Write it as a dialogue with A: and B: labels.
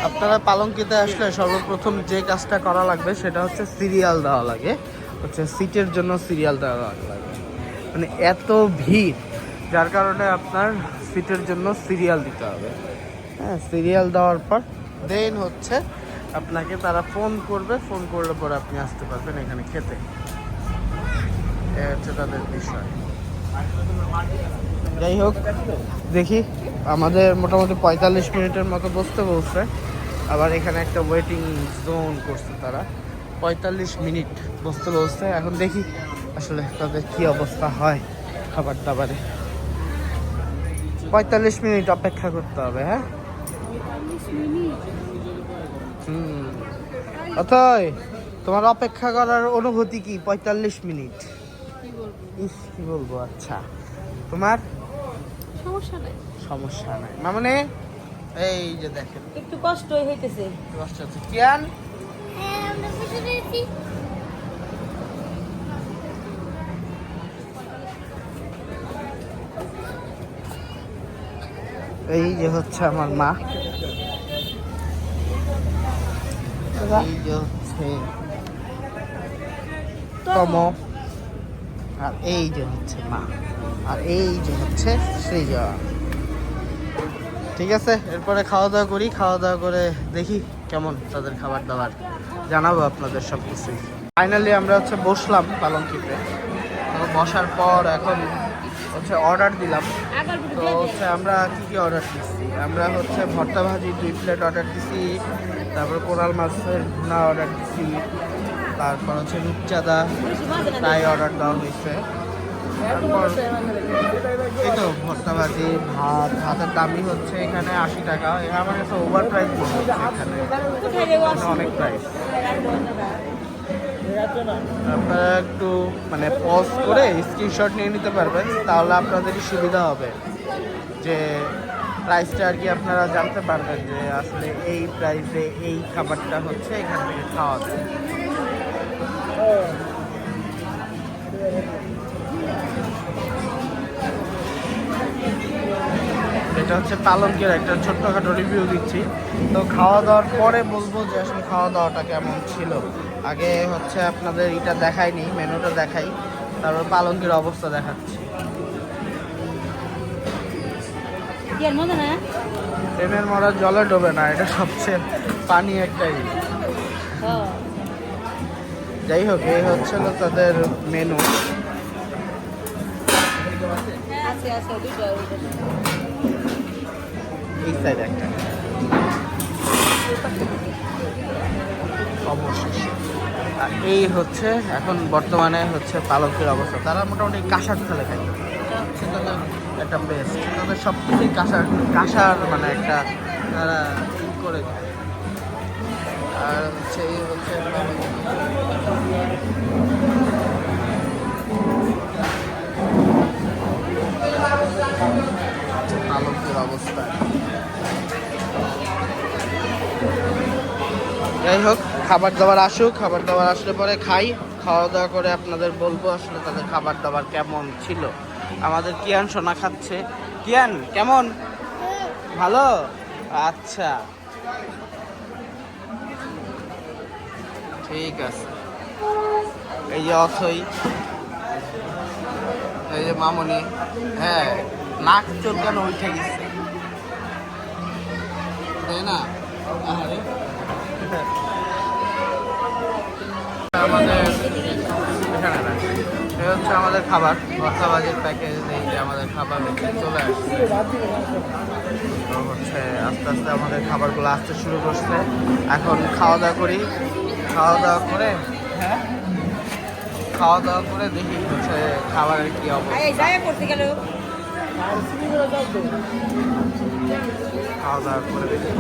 A: আপনারা পালঙ্কিতে আসলে সর্বপ্রথম যে কাজটা করা লাগবে সেটা হচ্ছে সিরিয়াল দেওয়া লাগে, হচ্ছে সিটের জন্য সিরিয়াল দেওয়া লাগে। মানে এত ভিড়, যার কারণে আপনার সিটের জন্য সিরিয়াল দিতে হবে। হ্যাঁ, সিরিয়াল দেওয়ার পর দেন হচ্ছে আপনাকে তারা ফোন করবে, ফোন করলে পরে আপনি আসতে পারবেন এখানে খেতে। এটা হচ্ছে তাদের বিষয়। যাই হোক, দেখি আমাদের মোটামুটি 45 মিনিটের মতো বসতে বলছে। আবার এখানে একটা ওয়েটিং জোন করছে তারা, 45 মিনিট বসতে বলছে। এখন দেখি আসলে তাদের কি অবস্থা হয় খাবার দাবারে। 45 মিনিট অপেক্ষা করতে হবে। হ্যাঁ, অতএব তোমার অপেক্ষা করার অনুভূতি কি? 45 মিনিট কি বলবো। আচ্ছা, তোমার সমস্যা নাই মানে এই যে দেখেন
B: একটু কষ্ট হইতেছে।
A: কষ্ট হচ্ছে কিয়ান। এই যে হচ্ছে আমার মা, এই যে হচ্ছে তম, আর এই যে হচ্ছে মা, আর এই যে হচ্ছে সৃজা। ঠিক আছে, এরপরে খাওয়া দাওয়া করি, খাওয়া দাওয়া করে দেখি কেমন তাদের খাবার দাবার, জানাবো আপনাদের সব কিছুই। ফাইনালি আমরা হচ্ছে বসলাম পালঙ্কিতে। বসার পর এখন হচ্ছে অর্ডার দিলাম। তো হচ্ছে আমরা কি অর্ডার দিচ্ছি, আমরা হচ্ছে ভর্তা ভাজি 2 প্লেট অর্ডার দিচ্ছি, তারপর কোরাল মাছের ভুনা অর্ডার দিচ্ছি, তারপর হচ্ছে রূপচাঁদা তাই অর্ডার দেওয়া হয়েছে। তারপর এই তো ভর্তা ভাজি, ভাতের দামই হচ্ছে এখানে 80 টাকা। আমার কাছে ওভার প্রাইস মনে হচ্ছে, এখানে অনেক প্রাইস। আপনারা একটু মানে পজ করে স্ক্রিনশট নিয়ে নিতে পারবেন, তাহলে আপনাদেরই সুবিধা হবে যে প্রাইসটা আর কি আপনারা জানতে পারবেন যে আসলে এই প্রাইসে এই খাবারটা হচ্ছে এখান থেকে খাওয়া যায়। এটা হচ্ছে পালঙ্কের একটা ছোট্টখাটো রিভিউ দিচ্ছি। তো খাওয়া দাওয়ার পরে বলবো যে আসলে খাওয়া দাওয়াটা কেমন ছিল। আগে হচ্ছে আপনাদের এটা দেখাইনি, মেনুটা দেখাই, তারপর পালঙ্কের অবস্থা দেখাচ্ছি। ট্রেনের মরা জলে ডোবে না, এটা সবচেয়ে পানি একটাই। যাই হোক, এই হচ্ছে তাদের মেনু। এই সাইড একটা অবশেষে। আর এই হচ্ছে এখন বর্তমানে হচ্ছে পালকের অবস্থা। তারা মোটামুটি কাঁসার থালে খায়, হচ্ছে তাদের একটা বেস্ট। তাদের সব কিছুই কাঁসার মানে একটা তারা ই করে খায়। আর হচ্ছে এই হচ্ছে পালকের অবস্থা। যাই হোক, খাবার দাবার আসুক, খাবার দাবার আসলে পরে খাই, খাওয়া দাওয়া করে আপনাদের বলবো আসলে তাদের খাবার দাবার কেমন ছিল। আমাদের কিয়ান সোনা খাচ্ছে। কিয়ান কেমন? ভালো? আচ্ছা, ঠিক আছে। এই যে অথই, এই যে মামনি। হ্যাঁ, নাক চুলকানো উঠে গেছে, তাই না? আমাদের এখানে না, এটা হচ্ছে আমাদের খাবার, ভর্তা ভাজির প্যাকেজ। এই যে আমাদের খাবার চলে আসছে। তো হচ্ছে আস্তে আস্তে আমাদের খাবারগুলো আসতে শুরু করছে। এখন খাওয়া দাওয়া করি, খাওয়া দাওয়া করে দেখি হচ্ছে খাবারের কি অবস্থা। খাওয়া দাওয়া করে দেখি।